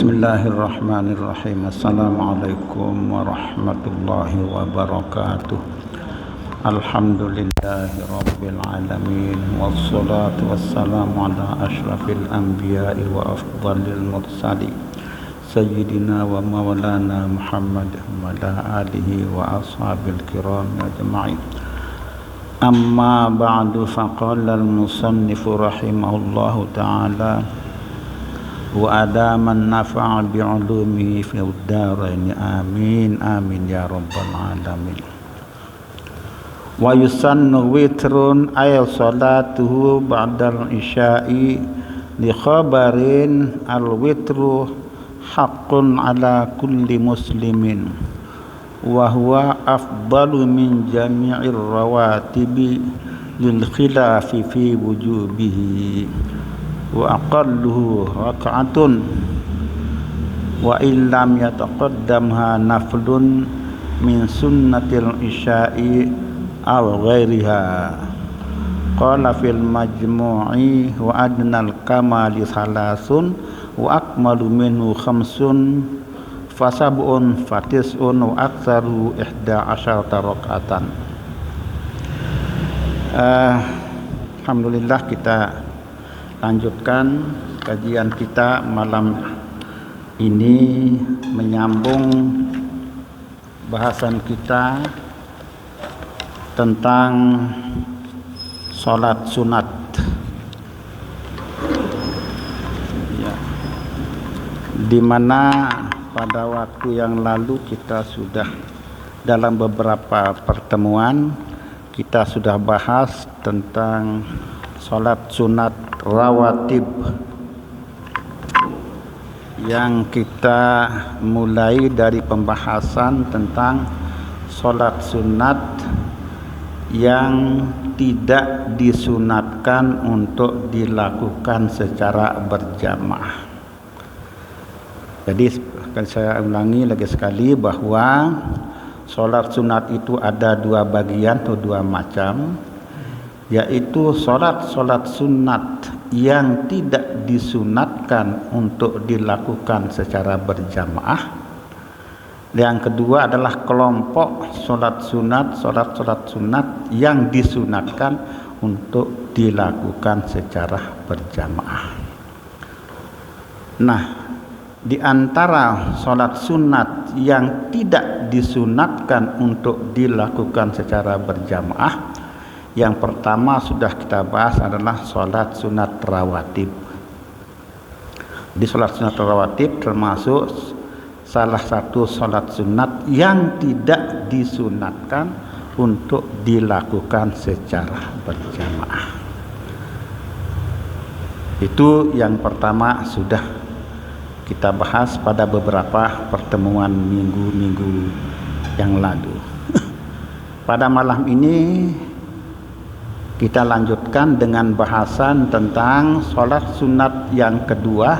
Bismillahirrahmanirrahim. Assalamualaikum warahmatullahi wabarakatuh. Alhamdulillahi rabbil alamin. Wassalatu wassalamu ala ashrafil anbiya'i wa afdalil mursalin Sayyidina wa maulana Muhammad wa ala alihi wa ashabil kiram ajma'in. Amma ba'du, faqala al-musannifu rahimahullahu ta'ala wa adaman nafa'a bi'ulumihi fid dharain amin amin ya rabbal alamin. Wa yusannu witrun ay salatuhu ba'dal isya'i li khabarin al witru haqqun ala kulli muslimin wa huwa afdalu min jami'ir rawatibi lil khilafi fi wujubihi wa aqalluhu raka'atun wa illam yataqaddamha naflun min sunnatil isya'i aw ghairiha. Qala fil majmu'i wa adnal kamali salasun wa akmalu minhu khamsun fasab'un fatis'un wa aktsaru 11 raka'atan. Alhamdulillah, kita lanjutkan kajian kita malam ini, menyambung bahasan kita tentang sholat sunat ya, di mana pada waktu yang lalu kita sudah dalam beberapa pertemuan kita sudah bahas tentang sholat sunat rawatib yang kita mulai dari pembahasan tentang sholat sunat yang tidak disunatkan untuk dilakukan secara berjamaah. Jadi akan saya ulangi lagi sekali bahwa sholat sunat itu ada dua bagian atau dua macam, yaitu sholat sunat yang tidak disunatkan untuk dilakukan secara berjamaah. Yang kedua adalah kelompok sholat sunat yang disunatkan untuk dilakukan secara berjamaah. Nah, di antara sholat sunat yang tidak disunatkan untuk dilakukan secara berjamaah, yang pertama sudah kita bahas adalah sholat sunat rawatib. Di sholat sunat rawatib termasuk salah satu sholat sunat yang tidak disunatkan untuk dilakukan secara berjamaah. Itu yang pertama sudah kita bahas pada beberapa pertemuan minggu-minggu yang lalu. Pada malam ini kita lanjutkan dengan bahasan tentang sholat sunat yang kedua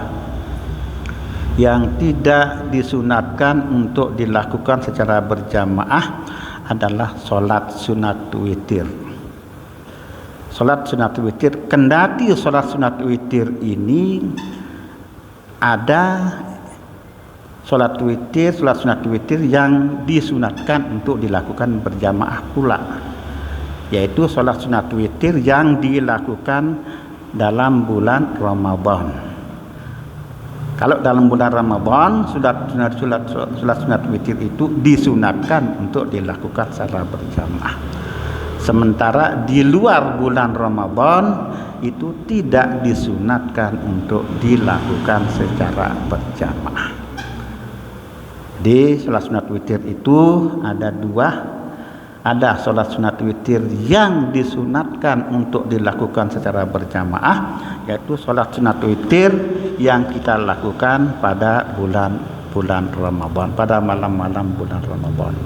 yang tidak disunatkan untuk dilakukan secara berjamaah adalah sholat sunat witir. Sholat sunat witir, kendati sholat sunat witir ini ada sholat sunat witir yang disunatkan untuk dilakukan berjamaah pula, yaitu sholat sunat witir yang dilakukan dalam bulan Ramadan. Kalau dalam bulan Ramadan sholat sunat witir itu disunatkan untuk dilakukan secara berjamaah. Sementara di luar bulan Ramadan itu tidak disunatkan untuk dilakukan secara berjamaah. Di sholat sunat witir itu ada dua. Ada sholat sunat witir yang disunatkan untuk dilakukan secara berjamaah, yaitu sholat sunat witir yang kita lakukan pada bulan Ramadan, pada malam-malam bulan Ramadan.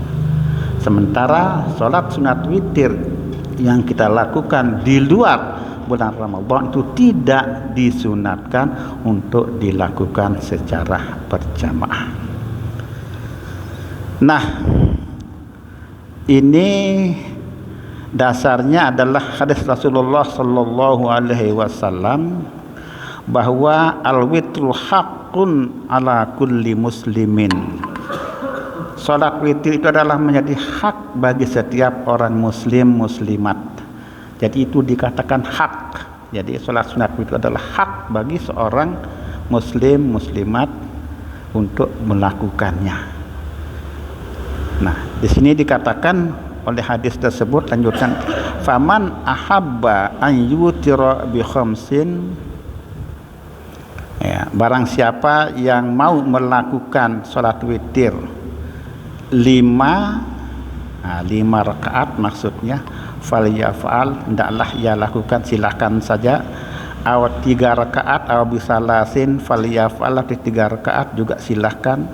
Sementara sholat sunat witir yang kita lakukan di luar bulan Ramadan itu tidak disunatkan untuk dilakukan secara berjamaah. Nah, ini dasarnya adalah hadis Rasulullah sallallahu alaihi wasallam bahwa al-witru haqqun ala kulli muslimin. Salat witir itu adalah menjadi hak bagi setiap orang muslim muslimat. Jadi itu dikatakan hak. Jadi salat sunat witir adalah hak bagi seorang muslim muslimat untuk melakukannya. Nah, di sini dikatakan oleh hadis tersebut, lanjutkan, faman ahabba an yutira bi khamsin, ya, barang siapa yang mau melakukan salat witir 5 rakaat maksudnya, falyafal, hendaklah ia lakukan, silakan saja. Aw 3 rakaat aw bisalasin falyafal, 3 rakaat juga silakan.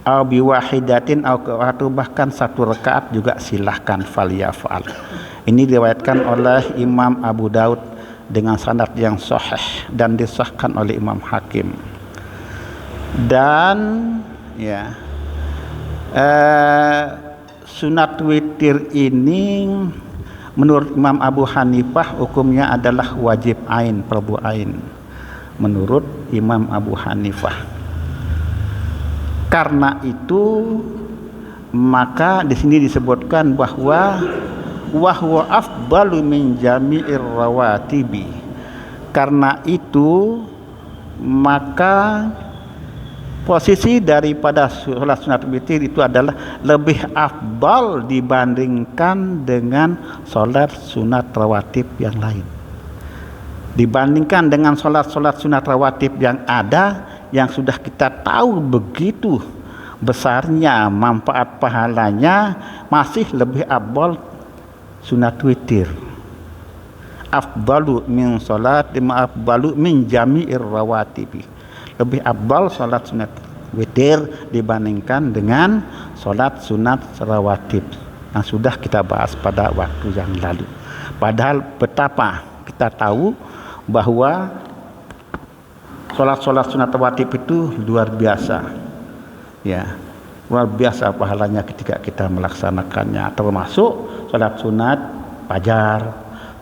Aw biwahidatin atau bahkan 1 rakaat juga silahkan, falyafal. Ini diriwayatkan oleh Imam Abu Daud dengan sanad yang sahih dan disahkan oleh Imam Hakim. Dan ya, sunat witir ini menurut Imam Abu Hanifah hukumnya adalah wajib ain, fardu ain menurut Imam Abu Hanifah. Karena itu maka di sini disebutkan bahwa wahwa afdalu min jami'ir rawatibi. Karena itu maka posisi daripada salat sunat witir itu adalah lebih afdal dibandingkan dengan salat sunat rawatib yang lain. Dibandingkan dengan salat-salat sunat rawatib yang ada, yang sudah kita tahu begitu besarnya manfaat pahalanya, masih lebih afdal sunat witir. Afdalu min salat afdalu min jami'ir rawatibi. Lebih afdal salat sunat witir dibandingkan dengan salat sunat rawatib yang sudah kita bahas pada waktu yang lalu. Padahal betapa kita tahu bahwa salat-salat sunat rawatib itu luar biasa, ya, luar biasa pahalanya ketika kita melaksanakannya, termasuk salat sunat fajar,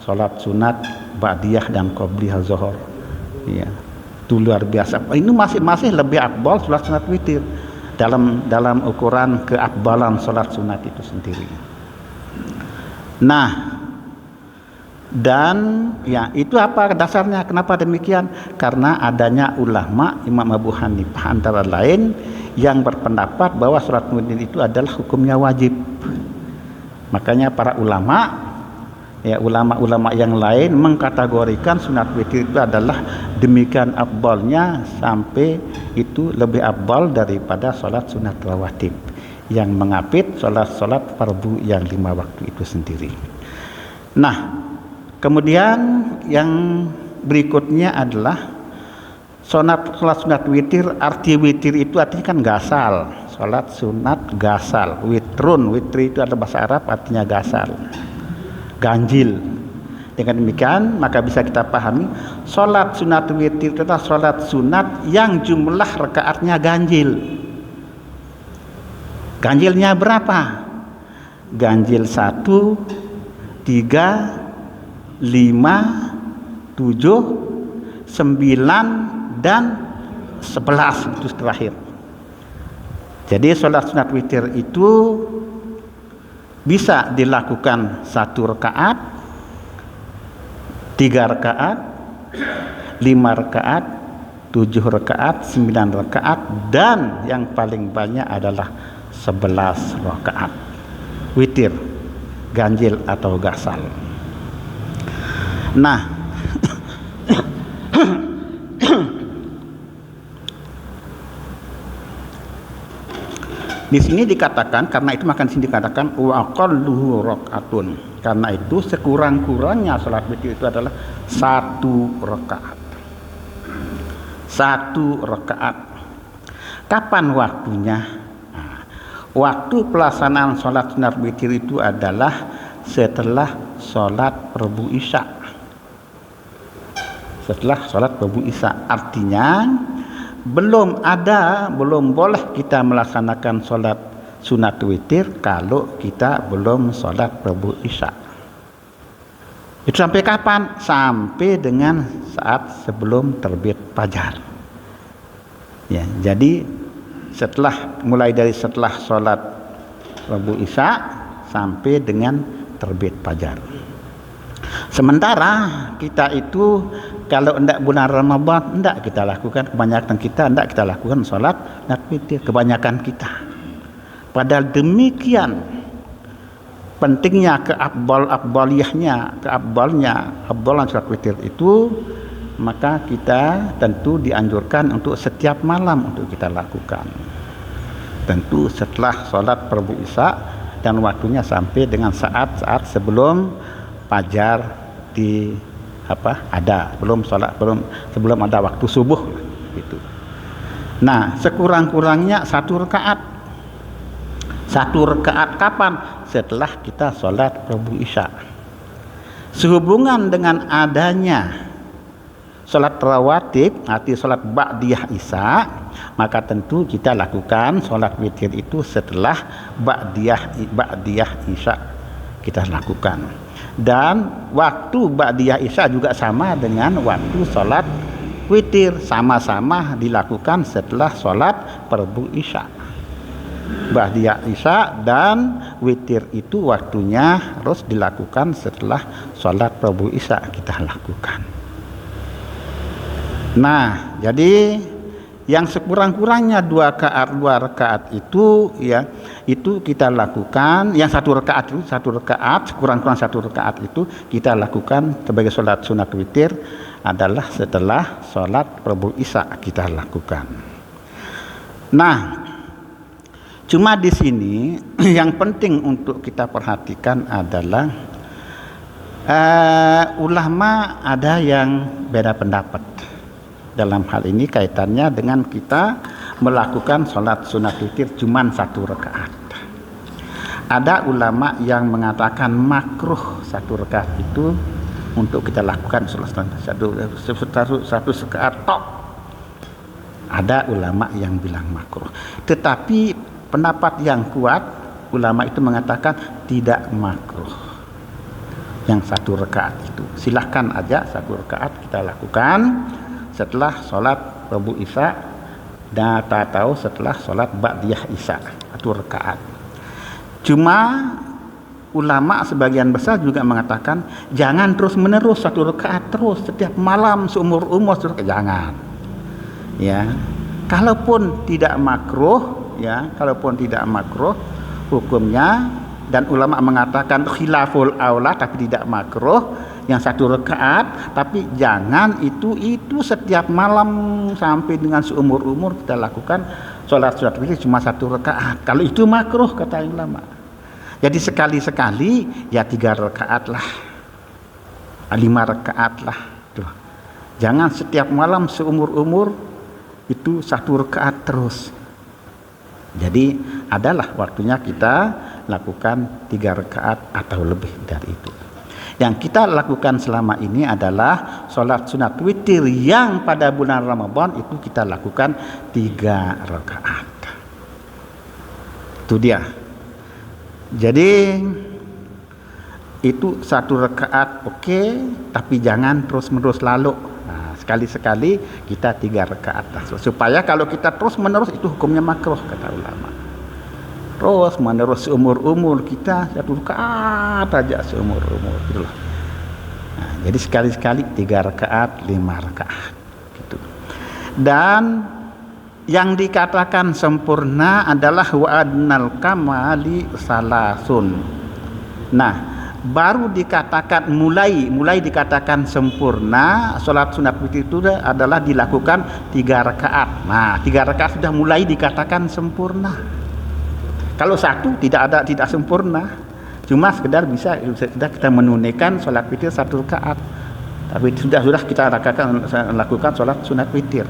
salat sunat ba'diyah dan qobliyah zuhur, ya, itu luar biasa. Ini masih lebih afdal salat sunat witir dalam ukuran keafdalan salat sunat itu sendiri. Nah, dan ya itu apa dasarnya, kenapa demikian? Karena adanya ulama Imam Abu Hanifah antara lain yang berpendapat bahwa salat witir itu adalah hukumnya wajib. Makanya para ulama, ya, ulama-ulama yang lain mengkategorikan sunat witir itu adalah demikian afdalnya sampai itu lebih afdal daripada salat sunat rawatib yang mengapit salat-salat fardu yang 5 waktu itu sendiri. Nah, kemudian yang berikutnya adalah salat sunat witir. Arti witir itu artinya kan gasal. Salat sunat gasal, witrun, witri itu adalah bahasa Arab, artinya gasal, ganjil. Dengan demikian maka bisa kita pahami salat sunat witir itu adalah salat sunat yang jumlah rakaatnya ganjil. Ganjilnya berapa? Ganjil 1, 3, 5, 7, 9 dan 11 itu terakhir. Jadi salat sunat witir itu bisa dilakukan 1 rakaat, 3 rakaat, 5 rakaat, 7 rakaat, 9 rakaat, dan yang paling banyak adalah 11 rakaat witir, ganjil atau gasal. Nah, di sini dikatakan, karena itu maka di sini dikatakan wa aqalluhu rakaatun. Karena itu sekurang-kurangnya salat witir itu adalah 1 rakaat. 1 rakaat. Kapan waktunya? Nah, waktu pelaksanaan salat sunat witir itu adalah setelah salat fardu isya. Setelah salat fardu isya, artinya belum boleh kita melaksanakan salat sunat witir kalau kita belum salat fardu isya. Itu sampai kapan? Sampai dengan saat sebelum terbit fajar. Ya, jadi mulai dari setelah sholat Rebu Isya sampai dengan terbit fajar. Sementara kita itu kalau hendak bulan Ramadan hendak kita lakukan, kebanyakan kita hendak kita lakukan sholat witir, kebanyakan kita. Padahal demikian pentingnya keafdalnya sholat witir itu, maka kita tentu dianjurkan untuk setiap malam untuk kita lakukan. Tentu setelah sholat Rebu Isya dan waktunya sampai dengan saat-saat sebelum fajar sebelum ada waktu subuh gitu. Nah, sekurang-kurangnya satu rakaat kapan? Setelah kita sholat Rebu Isya. Sehubungan dengan adanya sholat rawatib, arti sholat ba'diyah Isya, maka tentu kita lakukan sholat witir itu setelah ba'diyah Isya kita lakukan. Dan waktu ba'diyah Isya juga sama dengan waktu sholat witir, sama-sama dilakukan setelah sholat Rebu Isya. Ba'diyah Isya dan witir itu waktunya harus dilakukan setelah sholat Rebu Isya kita lakukan. Nah, jadi yang sekurang-kurangnya dua rakaat itu ya, itu kita lakukan. Yang satu rakaat sekurang-kurang satu rakaat itu kita lakukan sebagai sholat sunat witir adalah setelah sholat Rebu Isya kita lakukan. Nah, cuma di sini yang penting untuk kita perhatikan adalah ulama ada yang beda pendapat dalam hal ini kaitannya dengan kita melakukan sholat sunat witir cuma satu rakaat. Ada ulama yang mengatakan makruh satu rakaat itu untuk kita lakukan sholat satu rakaat tok. Ada ulama yang bilang makruh, tetapi pendapat yang kuat ulama itu mengatakan tidak makruh yang satu rakaat itu. Silahkan aja satu rakaat kita lakukan setelah sholat Rebu Isya dan tahu setelah sholat ba'diyah Isya satu rakaat. Cuma ulama sebagian besar juga mengatakan jangan terus menerus satu rakaat terus setiap malam seumur umur, jangan. Ya, kalaupun tidak makruh hukumnya, dan ulama mengatakan khilaful aula tapi tidak makruh yang satu rakaat, tapi jangan itu setiap malam sampai dengan seumur umur kita lakukan sholat witir cuma satu rakaat. Kalau itu makruh kata ulama. Jadi sekali-sekali ya 3 rakaat lah, 5 rakaat lah. Tuh. Jangan setiap malam seumur umur itu satu rakaat terus. Jadi adalah waktunya kita lakukan 3 rakaat atau lebih dari itu. Yang kita lakukan selama ini adalah sholat sunat witir yang pada bulan Ramadan itu kita lakukan 3 rakaat. Itu dia. Jadi itu satu rakaat oke, tapi jangan terus-menerus lalu. Nah, sekali-sekali kita 3 rakaat supaya kalau kita terus-menerus itu hukumnya makruh kata ulama. Terus menerus seumur-umur kita satu rakaat aja seumur-umur gitulah. Nah, jadi sekali-sekali 3 rakaat, 5 rakaat gitu. Dan yang dikatakan sempurna adalah wa'adnal kamali salasun. Nah, baru dikatakan mulai dikatakan sempurna sholat sunat witir itu adalah dilakukan 3 rakaat. Nah, 3 rakaat sudah mulai dikatakan sempurna. Kalau satu tidak sempurna, cuma sekedar bisa kita menunaikan sholat witir 1 rakaat. Tapi sudah kita lakukan sholat sunat witir.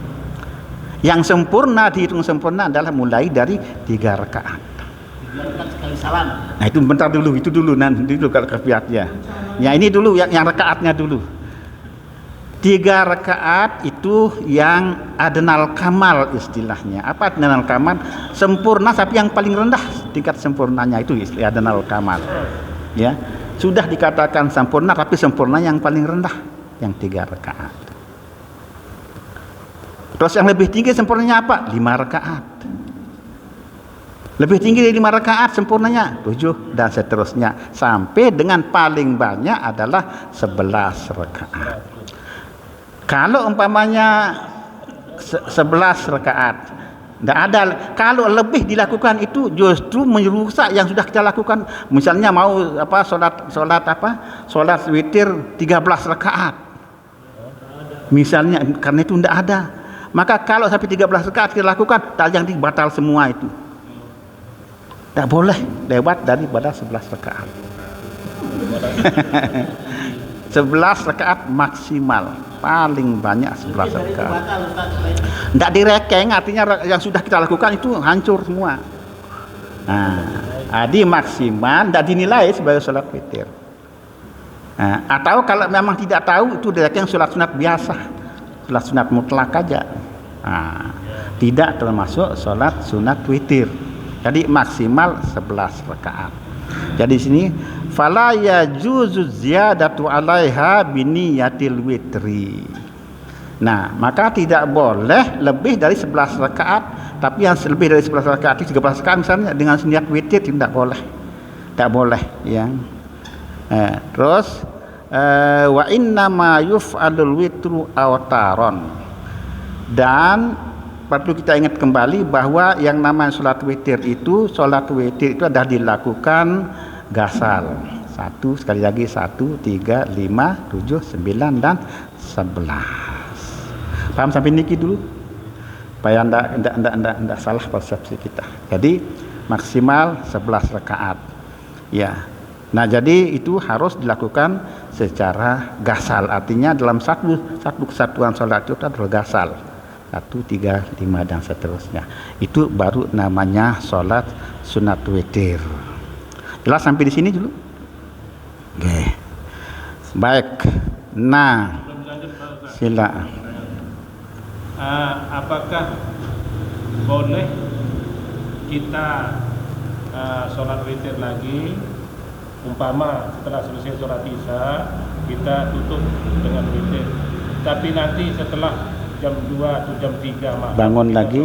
Yang sempurna, dihitung sempurna adalah mulai dari 3 rakaat. Sekali salam. Nah itu bentar dulu, itu dulu nanti dulu kalau kefiatnya. Ya ini dulu yang rakaatnya dulu. 3 rakaat itu yang adnal kamal istilahnya. Apa adnal kamal? Sempurna tapi yang paling rendah tingkat sempurnanya itu istilah adnal kamal. Ya. sudah dikatakan sempurna, tapi sempurna yang paling rendah, yang 3 rakaat. Terus yang lebih tinggi sempurnanya apa? 5 rakaat. Lebih tinggi dari 5 rakaat sempurnanya 7 dan seterusnya, sampai dengan paling banyak adalah 11 rakaat. Kalau umpamanya 11 rakaat, tidak ada. Kalau lebih dilakukan itu justru merusak yang sudah kita lakukan. Misalnya mau solat witir 13 rakaat. Misalnya, karena itu tidak ada. Maka kalau sampai 13 rakaat kita lakukan, yang batal semua itu. Tak boleh lewat daripada 11 rakaat. 11 rakaat maksimal, paling banyak 11 rakaat. Tidak direkeng, artinya yang sudah kita lakukan itu hancur semua. Di maksimal tidak dinilai sebagai sholat witir. Atau kalau memang tidak tahu, itu direkeng sholat sunat biasa, sholat sunat mutlak aja. Tidak termasuk sholat sunat witir. Jadi maksimal 11 rakaat. Jadi sini fala yajuzu ziyadatu 'alaiha biniyatil witri. Nah, maka tidak boleh lebih dari 11 rakaat, tapi yang lebih dari 11 rakaat itu 13 rakaat misalnya dengan niat witir tidak boleh. Tak boleh yang terus wa inna ma yuf'alul witru awtaron. Dan perlu kita ingat kembali bahwa yang namanya sholat witir itu adalah dilakukan gasal. 1, sekali lagi 1, 3, 5, 7, 9 dan 11. Paham sampai niki dulu? Supaya enggak salah persepsi kita. Jadi maksimal 11 rakaat. Ya. Nah, jadi itu harus dilakukan secara gasal. Artinya dalam satu kesatuan sholat itu adalah gasal. 1, 3, 5 dan seterusnya. Itu baru namanya sholat sunat witir. Jelas sampai di sini dulu? Oke. Baik. Nah, sila. Apakah boleh kita sholat witir lagi? Umpama setelah selesai sholat isya kita tutup dengan witir. Tapi nanti setelah jam 2 atau jam 3 malam bangun lagi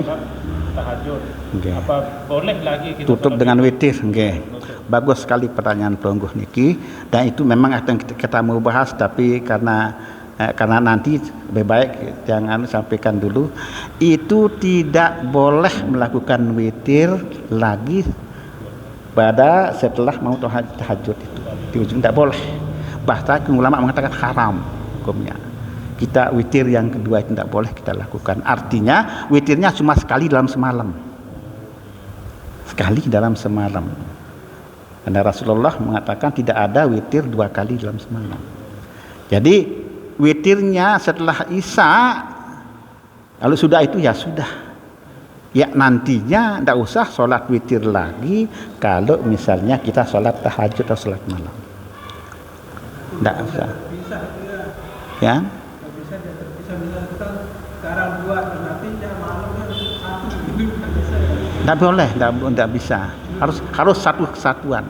tahajud. Okay. Apa boleh lagi kita tutup dengan witir? Okay. Bagus sekali pertanyaan pelungguh niki, dan itu memang akan kita mau bahas, tapi karena nanti lebih baik jangan sampaikan dulu. Itu tidak boleh melakukan witir lagi pada setelah mau tahajud itu. Di ujung tidak boleh. Bahkan ulama mengatakan haram hukumnya. Kita witir yang kedua itu tidak boleh kita lakukan. Artinya witirnya cuma sekali dalam semalam. Sekali dalam semalam. Karena Rasulullah mengatakan tidak ada witir 2 kali dalam semalam. Jadi witirnya setelah isya, kalau sudah itu ya sudah. Ya nantinya tidak usah sholat witir lagi kalau misalnya kita sholat tahajud atau sholat malam. Tidak usah. Ya. Sekarang 2 nantinya malamnya 1. Tidak boleh, tidak bisa. Harus satu kesatuan.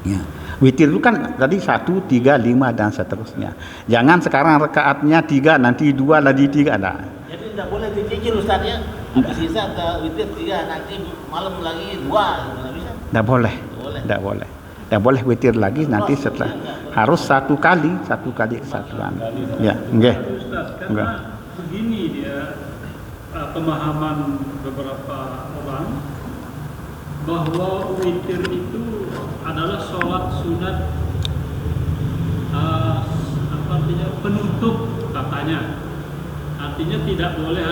Ya. Witir itu kan tadi 1, 3, 5 dan seterusnya. Jangan sekarang rakaatnya 3, nanti 2 lagi 3 ada. Jadi tidak boleh dicicil Ustaz ya. Habis sisa ke witir 3, nanti malam lagi 2, tidak bisa. Tidak boleh. Tidak boleh. Tidak boleh witir lagi nanti setelah. Harus satu kali kesatuan. Ya, enggak. Karena begini dia pemahaman beberapa orang bahwa witir itu adalah sholat sunat penutup katanya. Artinya tidak boleh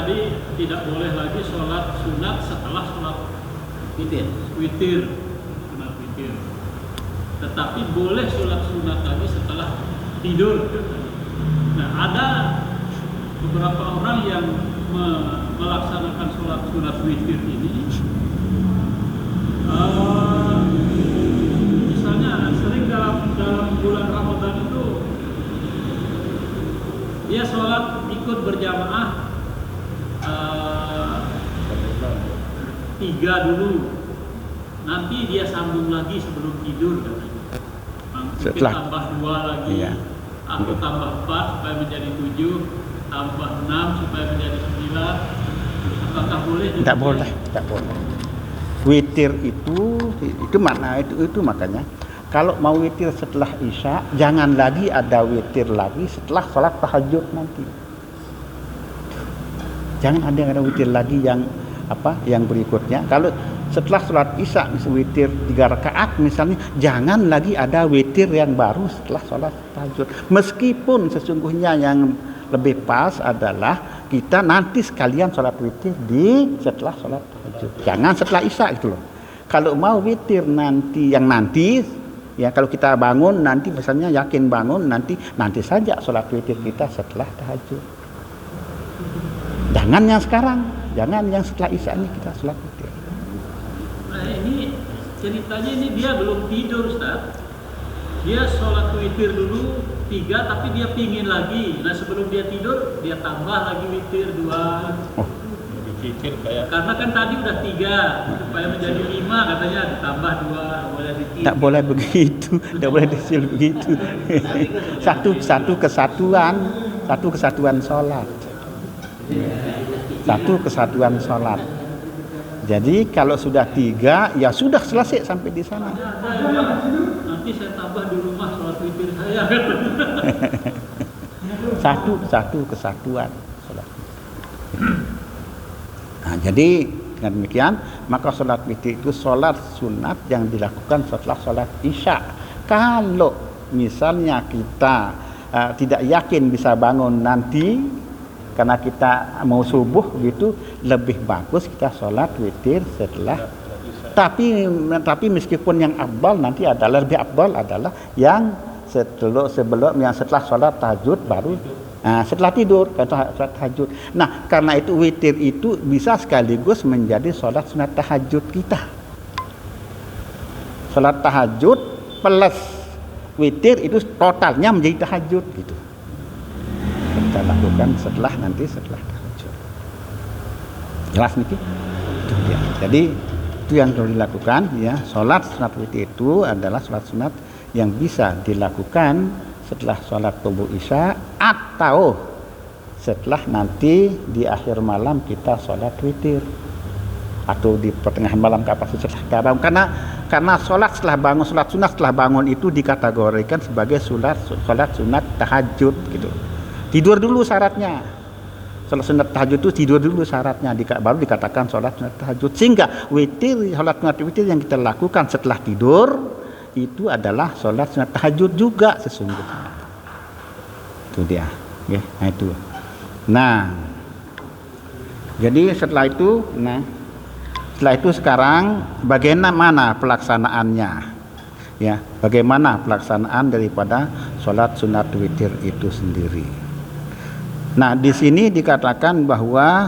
lagi sholat sunat setelah sholat witir. Sunat witir. Tetapi boleh sholat sunat lagi setelah tidur. Nah, ada beberapa orang yang melaksanakan sholat sunat witir ini, misalnya sering dalam bulan Ramadan itu dia sholat ikut berjamaah 3 dulu, nanti dia sambung lagi sebelum tidur katanya. Setelah tambah 2 lagi, iya. atau tambah 4 supaya menjadi 7, tambah 6 supaya menjadi 9. Apakah boleh? Tidak boleh, tidak boleh. Witir itu makna itu makanya kalau mau witir setelah Isya, jangan lagi ada witir lagi setelah sholat tahajud nanti. Jangan ada witir lagi yang berikutnya. Kalau setelah sholat Isya witir 3 rakaat misalnya, jangan lagi ada witir yang baru setelah sholat tahajud. Meskipun sesungguhnya yang lebih pas adalah kita nanti sekalian sholat witir setelah sholat tahajud. Jangan setelah Isya gitu loh. Kalau mau witir nanti ya kalau kita bangun nanti misalnya yakin bangun nanti saja sholat witir kita setelah tahajud. Jangan yang sekarang, jangan yang setelah Isya ini kita sholat witir. Nah ini ceritanya ini dia belum tidur, Ustaz. Dia sholat witir dulu 3 tapi dia pingin lagi. Nah sebelum dia tidur dia tambah lagi witir 2. Dipikir kayak Karena kan tadi udah 3 supaya menjadi 5 katanya ditambah 2. Boleh dicicil. Tak boleh begitu, tak boleh dicil begitu. Satu kesatuan sholat. Satu kesatuan sholat. Jadi kalau sudah 3 ya sudah selesai sampai di sana. Nanti saya tambah di rumah sholat witir saya. Satu kesatuan sholat. Nah, jadi dengan demikian maka sholat witir itu sholat sunat yang dilakukan setelah sholat Isya. Kalau misalnya kita tidak yakin bisa bangun nanti karena kita mau subuh gitu, lebih bagus kita sholat witir setelah. Tapi meskipun yang afdal nanti adalah lebih afdal adalah yang sebelum yang setelah sholat tahajud baru setelah tidur sholat tahajud. Nah karena itu witir itu bisa sekaligus menjadi sholat sunat tahajud kita. Sholat tahajud plus witir itu totalnya menjadi tahajud gitu. Kita lakukan setelah tahajud. Jelas niki? Ya. Jadi itu yang perlu dilakukan ya. Sholat sunat witir itu adalah sholat sunat yang bisa dilakukan setelah sholat subuh Isya atau setelah nanti di akhir malam kita sholat witir atau di pertengahan malam setelah kita bangun. Karena sholat setelah bangun, sholat sunat setelah bangun itu dikategorikan sebagai sholat sunat tahajud gitu. Tidur dulu syaratnya. Sholat sunat tahajud itu tidur dulu syaratnya, baru dikatakan sholat sunat tahajud. Sehingga sholat sunat witir yang kita lakukan setelah tidur itu adalah sholat sunat tahajud juga sesungguhnya. Itu dia. Ya, nah itu. Nah, jadi setelah itu sekarang bagaimana pelaksanaannya? Ya, bagaimana pelaksanaan daripada sholat sunat witir itu sendiri? Nah, di sini dikatakan bahwa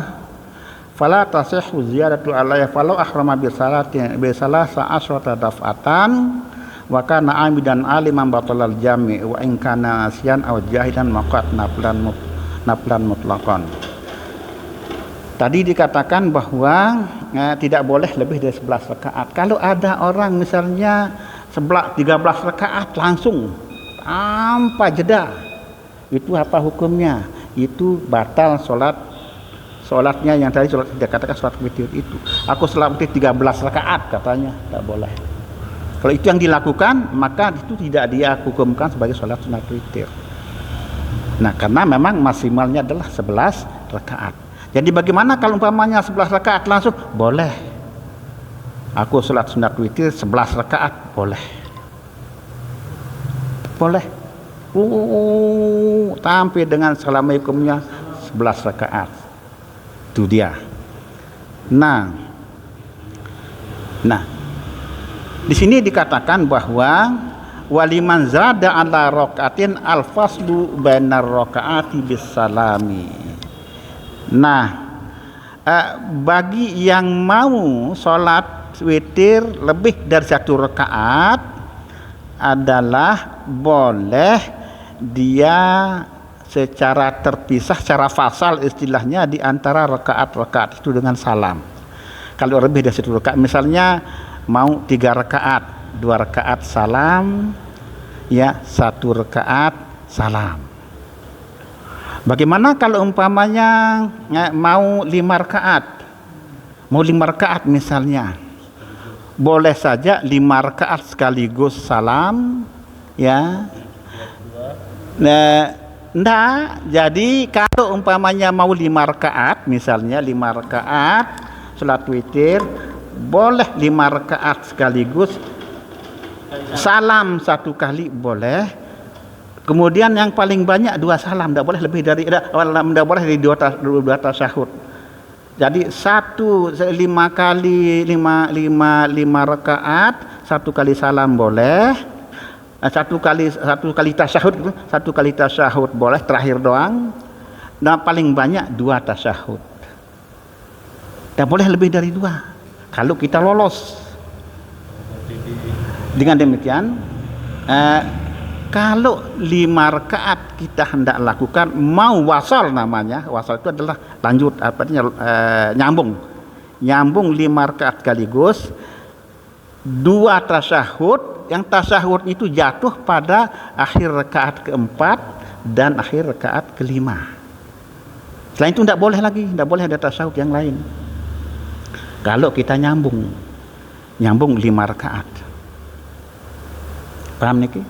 fala tasihhu ziyadatu alayya falau ahrama bi salasa asyrata daf'atan wa kana amidan aliman batalal jami' wa in kana asyan aw jahidan maqat naflan mutlaqan. Tadi dikatakan bahwa tidak boleh lebih dari 11 rakaat. Kalau ada orang misalnya 13 rakaat langsung tanpa jeda, itu apa hukumnya? Itu batal sholatnya yang tadi sholat dikatakan sholat witir itu. Aku sholat witir 13 rakaat katanya, tidak boleh. Kalau itu yang dilakukan maka itu tidak dia hukumkan sebagai sholat sunat witir. Nah karena memang maksimalnya adalah 11 rakaat. Jadi bagaimana kalau umpamanya 11 rakaat langsung? Boleh. Aku sholat sunat witir 11 rakaat boleh. Boleh. Sampai dengan assalamualaikumnya 11 rakaat. Itu dia. Nah, di sini dikatakan bahwa waliman zada ala raqatin al-faslu bainar raqaati bis salami. Nah, bagi yang mau sholat witir lebih dari 1 rakaat adalah boleh dia secara terpisah, secara fasal istilahnya di antara rakaat-rakaat itu dengan salam. Kalau lebih dari 1 rakaat, misalnya mau 3 rakaat, 2 rakaat salam, ya 1 rakaat salam. Bagaimana kalau umpamanya mau 5 rakaat? Mau 5 rakaat misalnya. Boleh saja 5 rakaat sekaligus salam, ya. Nah, jadi kalau umpamanya mau 5 rakaat, misalnya 5 rakaat salat witir, boleh 5 rakaat sekaligus salam 1 kali boleh. Kemudian yang paling banyak 2 salam, tidak boleh lebih dari, tidak boleh dari 2 tasyahud. Jadi 5 rakaat 1 kali salam boleh, 1 kali tasyahud, 1 kali tasyahud boleh, terakhir doang. Nah, paling banyak 2 tasyahud. Tidak boleh lebih dari 2 kalau kita lolos. Dengan demikian, kalau 5 rakaat kita hendak lakukan, mau wasal namanya, wasal itu adalah lanjut, nyambung 5 rakaat sekaligus, 2 tasyahud, yang tasyahud itu jatuh pada akhir rakaat keempat dan akhir rakaat kelima. Selain itu tidak boleh lagi, tidak boleh ada tasyahud yang lain. Kalau kita nyambung 5 rakaat, paham niki?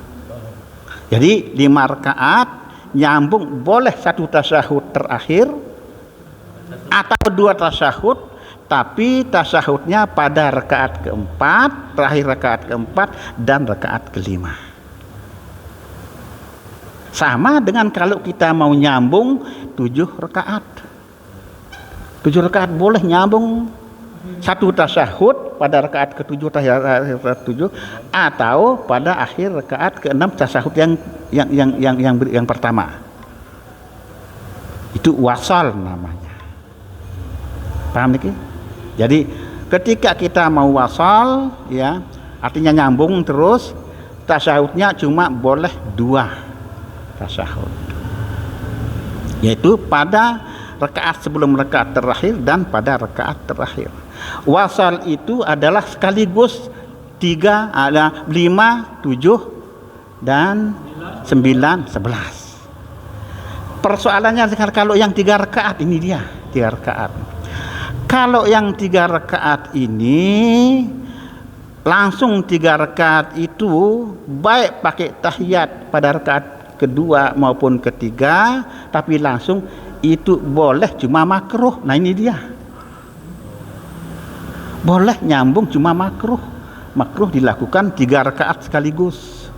Jadi 5 rakaat nyambung, boleh 1 tasyahud terakhir atau 2 tasyahud, tapi tasyahudnya pada rakaat keempat, terakhir rakaat keempat dan rakaat kelima. Sama dengan kalau kita mau nyambung 7 rakaat. 7 rakaat boleh nyambung 1 tasyahud pada rakaat ke-7 atau pada akhir rakaat ke-6 tasyahud yang pertama. Itu wasal namanya. Paham niki? Jadi ketika kita mau wasal, ya, artinya nyambung terus, tasyahudnya cuma boleh 2 tasyahud. Yaitu pada rakaat sebelum rakaat terakhir dan pada rakaat terakhir. Wasal itu adalah sekaligus 3, ada 5, 7 dan 9, 11. Persoalannya kalau yang 3 rakaat ini dia 3 rakaat. Kalau yang 3 rakaat ini langsung 3 rakaat itu baik pakai tahiyat pada rakaat kedua maupun ketiga, tapi langsung itu boleh, cuma makruh. Nah ini dia. Boleh nyambung cuma makruh. Makruh dilakukan 3 rakaat sekaligus.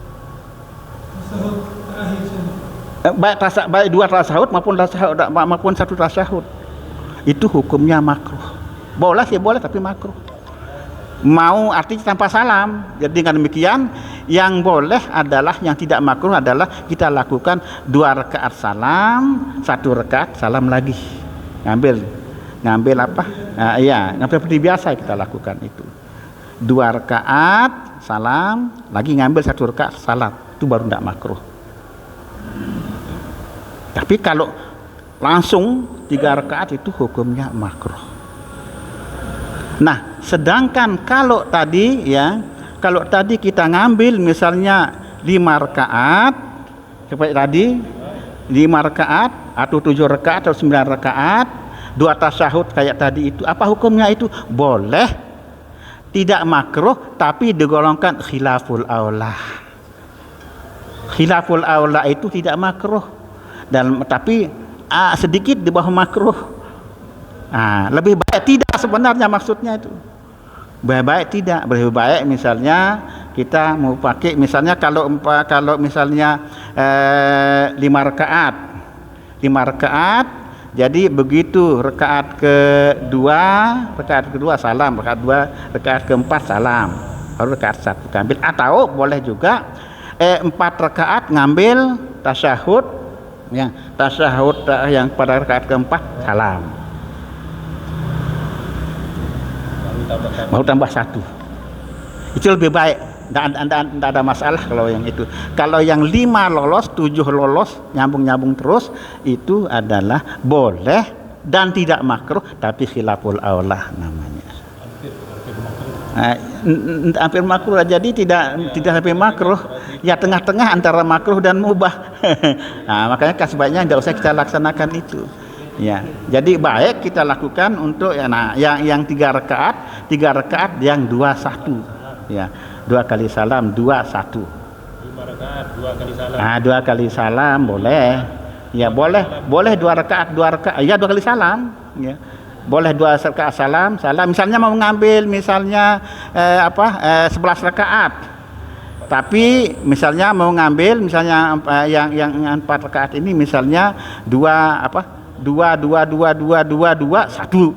Baik 2 tasyahud maupun 1 tasyahud. Itu hukumnya makruh. Boleh sih boleh, tapi makruh. Mau artinya tanpa salam. Jadi dengan demikian, yang boleh adalah, yang tidak makruh adalah kita lakukan 2 rakaat salam, 1 rakaat salam lagi. Ngambil apa? Ngambil seperti biasa kita lakukan itu. 2 rakaat salam, lagi ngambil 1 rakaat salam. Itu baru tidak makruh. Tapi kalau langsung 3 rakaat itu hukumnya makruh. Nah, sedangkan kalau tadi kita ngambil misalnya 5 rakaat seperti tadi, 5 rakaat atau 7 rakaat atau 9 rakaat, 2 tasyahud kayak tadi itu, apa hukumnya itu? Boleh, tidak makruh, tapi digolongkan khilaful aula. Khilaful aula itu tidak makruh, tapi sedikit di bawah makruh. Lebih baik tidak sebenarnya, maksudnya itu lebih baik tidak. Lebih baik misalnya kita mau pakai, misalnya kalau misalnya 5 rakaat, jadi begitu rakaat kedua salam, rakaat keempat salam, baru rakaat 1 ambil. Atau boleh juga 4 rakaat ngambil tasyahud, yang pada rakaat keempat salam, baru tambah 1. Itu lebih baik. Tidak ada masalah kalau yang itu. Kalau yang 5 lolos, 7 lolos, nyambung terus, itu adalah boleh dan tidak makruh, tapi khilaful aula namanya. Hampir makruh. Jadi tidak sampai makruh. Ya tengah-tengah antara makruh dan mubah. Nah, makanya sebaiknya tidak usah kita laksanakan itu. Ya, jadi baik kita lakukan untuk yang 3 rakaat yang 2-1. Ya, 2 kali salam 2-1. 5 rakaat 2 kali salam. 2 kali salam boleh. Ya, boleh 2 rakaat ya 2 kali salam. Ya. Boleh 2 rakaat salam. Misalnya mau mengambil 11 rakaat. Tapi misalnya mau ngambil yang 4 rakaat ini misalnya 2 1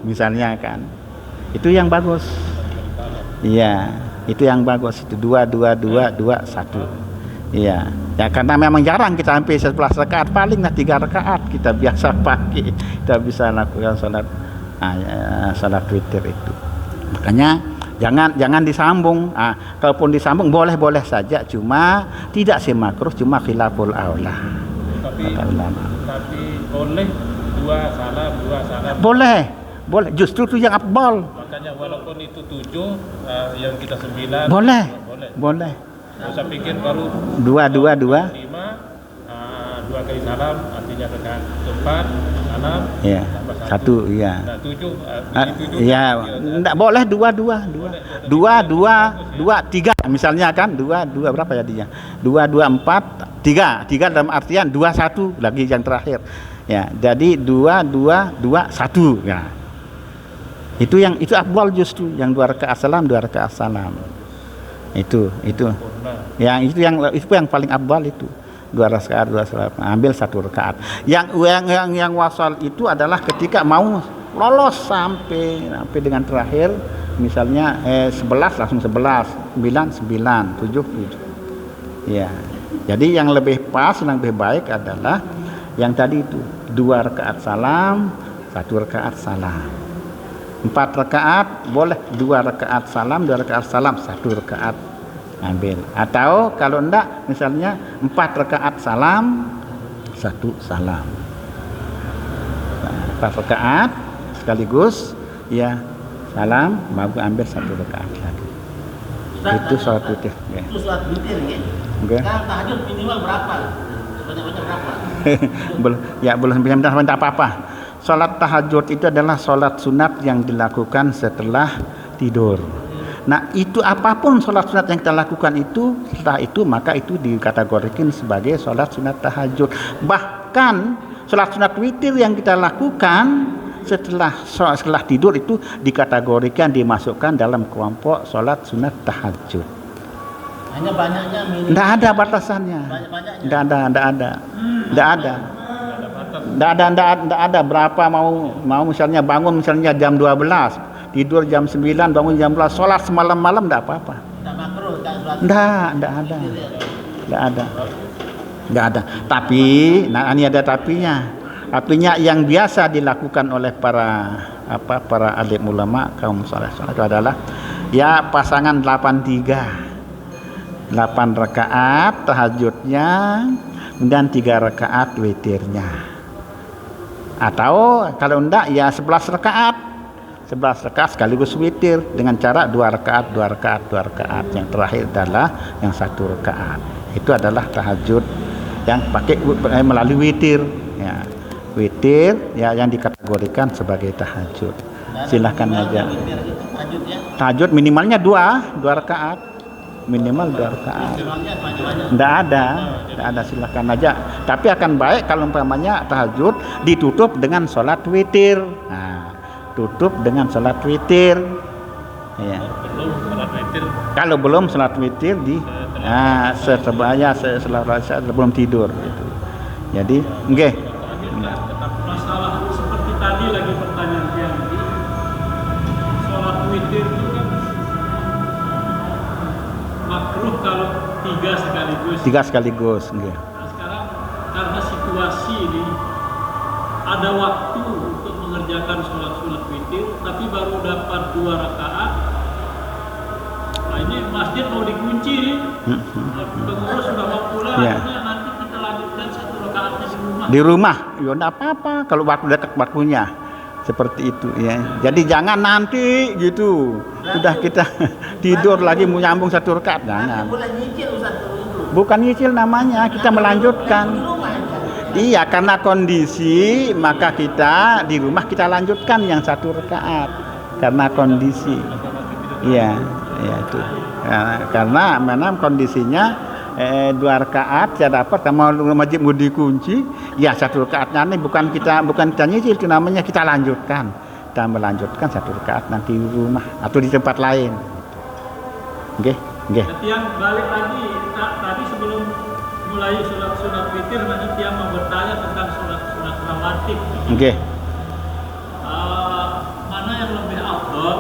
misalnya kan. Itu yang bagus. Iya, itu yang bagus itu 2 1. Iya. Ya karena memang jarang kita sampai 11 rakaat, palinglah 3 rakaat kita biasa pakai. Kita bisa lakukan salat witir itu. Makanya jangan disambung. Kalaupun disambung boleh saja, cuma tidak makruh, cuma khilaful aula. Tapi boleh 2 salam. Boleh. Justru itu yang afdal. Makanya walaupun itu 7, yang kita 9. Boleh. Nggak usah pikir baru 2 5, 2 kali salam artinya rakaat 4 salam. Ya. 1 ya. Nah, 7 ya, enggak boleh 2 3 misalnya kan 2 berapa ya dia? 2 4 3 dalam artian 2 1 lagi yang terakhir. Ya, jadi 2 1 ya. Itu afdal justru yang 2 rakaat salam 2 rakaat salam. Itu. Yang yang paling afdal itu. 2 rakaat 2 salam, ambil 1 rakaat. Yang wasal itu adalah ketika mau lolos sampai dengan terakhir, misalnya 11 langsung 11, 9 9, 7 7. Ya. Jadi yang lebih pas, yang lebih baik adalah yang tadi itu 2 rakaat salam, 1 rakaat salam. 4 rakaat boleh 2 rakaat salam, 2 rakaat salam, 1 rakaat ambil. Atau kalau enggak misalnya 4 rakaat salam 1 salam. 4 rakaat sekaligus ya salam baru ambil 1 rakaat lagi. Itu salat witir. Itu salat witir ya. Oke. Kan tahajud minimal berapa? Sebanyak-banyak berapa? belum sampai apa-apa. Salat tahajud itu adalah salat sunat yang dilakukan setelah tidur. Nah, itu apapun salat sunat yang kita lakukan itu, setelah itu maka itu dikategorikan sebagai salat sunat tahajud. Bahkan salat sunat witir yang kita lakukan setelah tidur itu dikategorikan, dimasukkan dalam kelompok salat sunat tahajud. Hanya banyaknya minimal. Tidak ada batasannya. Tidak ada berapa mau misalnya bangun misalnya jam 12, tidur jam 9, bangun jam 12, sholat semalam-malam tidak apa-apa. Tidak ada. Tapi, ini ada tapinya. Tapinya yang biasa dilakukan oleh para alim ulama kaum saleh itu adalah ya pasangan 8 rakaat tahajudnya dan 3 rakaat witirnya. Atau kalau enggak ya 11 rakaat sekaligus witir dengan cara 2 rakaat. Yang terakhir adalah yang 1 rakaat. Itu adalah tahajud yang pakai melalui witir ya. Witir ya yang dikategorikan sebagai tahajud. Silahkan aja. Tahajud minimalnya 2 rakaat. Minimal 2 rakaat. Tidak ada, silahkan aja. Tapi akan baik kalau umpamanya tahajud ditutup dengan sholat witir. Nah, tutup dengan sholat witir. Ya. Kalau belum sholat witir sebelum tidur gitu. Jadi, nggih. Masalah seperti tadi lagi pertanyaan yang tadi, sholat witir itu kan makruh kalau 3 sekaligus. 3 sekaligus, nggih. Nah, sekarang karena situasi ini ada waktu untuk mengerjakan sholat witir, tapi baru dapat 2 rakaat. Nah, ini masjid mau dikunci nih. Pengurus sudah mau pulang, nanti kita lanjutkan 1 rakaatnya di rumah. Di rumah, ya enggak apa-apa kalau waktu dekat waktunya. Seperti itu ya. Jadi jangan nanti gitu. Sudah kita tidur lagi mau nyambung 1 rakaat, jangan. Boleh nyicil Ustaz dulu. Bukan nyicil namanya, kita melanjutkan. Iya, karena kondisi maka kita di rumah kita lanjutkan yang 1 rakaat karena kondisi. Iya, iya itu. Karena memang kondisinya 2 rakaat saya dapat sama masjid mau dikunci, ya 1 rakaatnya ini bukan kita nyicil, itu namanya kita lanjutkan. Kita melanjutkan 1 rakaat nanti di rumah atau di tempat lain. Oke. Nanti yang balik lagi tadi sebelum mulai sholat sunat witir, nanti yang mau bertanya tentang sholat sunat rawatib. Oke. Mana yang lebih afdal,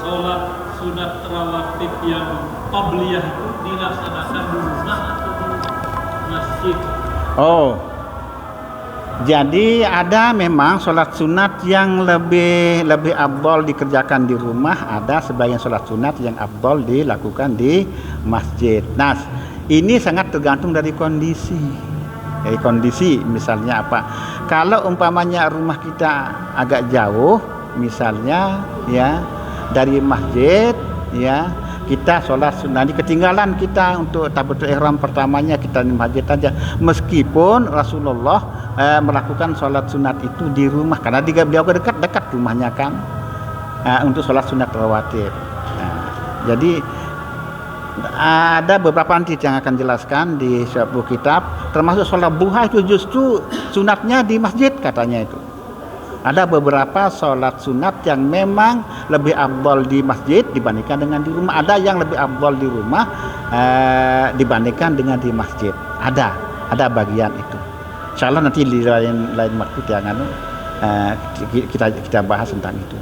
sholat sunat rawatib yang qabliyah itu dilaksanakan di rumah atau di masjid? Oh, jadi ada memang sholat sunat yang lebih afdal dikerjakan di rumah, ada sebagian sholat sunat yang afdal dilakukan di masjid. Nah, ini sangat tergantung dari kondisi. Dari kondisi misalnya apa? Kalau umpamanya rumah kita agak jauh, misalnya ya dari masjid, ya kita sholat sunat di ketinggalan kita untuk takbiratul ihram pertamanya kita di masjid aja, meskipun Rasulullah melakukan sholat sunat itu di rumah karena beliau dekat rumahnya kan, untuk sholat sunat rawatib. Jadi ada beberapa nanti yang akan jelaskan di sebuah kitab, termasuk sholat duha itu justru sunatnya di masjid katanya itu. Ada beberapa sholat sunat yang memang lebih afdal di masjid dibandingkan dengan di rumah. Ada yang lebih afdal di rumah dibandingkan dengan di masjid. Ada bagian itu. Insya Allah nanti di lain waktu yang kita bahas tentang itu.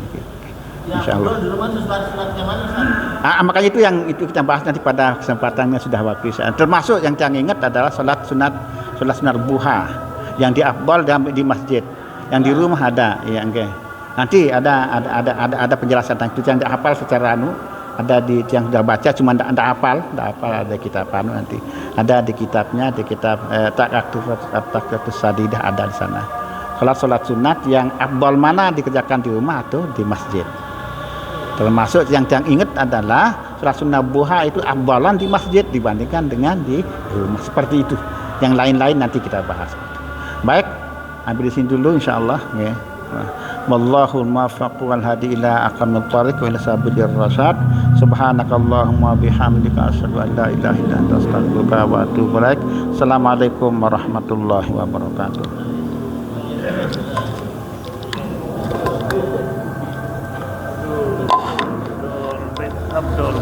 Insya Allah. Di rumah itu sunat yang mana? Makanya itu yang kita bahas nanti pada kesempatannya sudah waktu. Termasuk yang ingat adalah sholat sunat duha yang di afdal di masjid. Yang di rumah ada, ya oke. Nanti ada penjelasan tentang itu yang tidak hafal secara ada di yang sudah baca cuma tidak hafal ada kitab nanti. Ada di kitabnya, di kitab Taqatus Sadidah ada di sana. Sholat sunat yang afdal mana dikerjakan di rumah atau di masjid. Termasuk yang ingat adalah sholat sunat duha itu afdalan di masjid dibandingkan dengan di rumah, seperti itu. Yang lain-lain nanti kita bahas. Baik. Ambil di sini dulu insyaallah ya. Wallahul muwaffiq wal hadi ila aqwamit thariq wa ila sabilir rasyad. Subhanakallahumma bihamdika asyhadu an la ilaha illa anta astaghfiruka wa atubu ilaik. Assalamualaikum warahmatullahi wabarakatuh. Abdul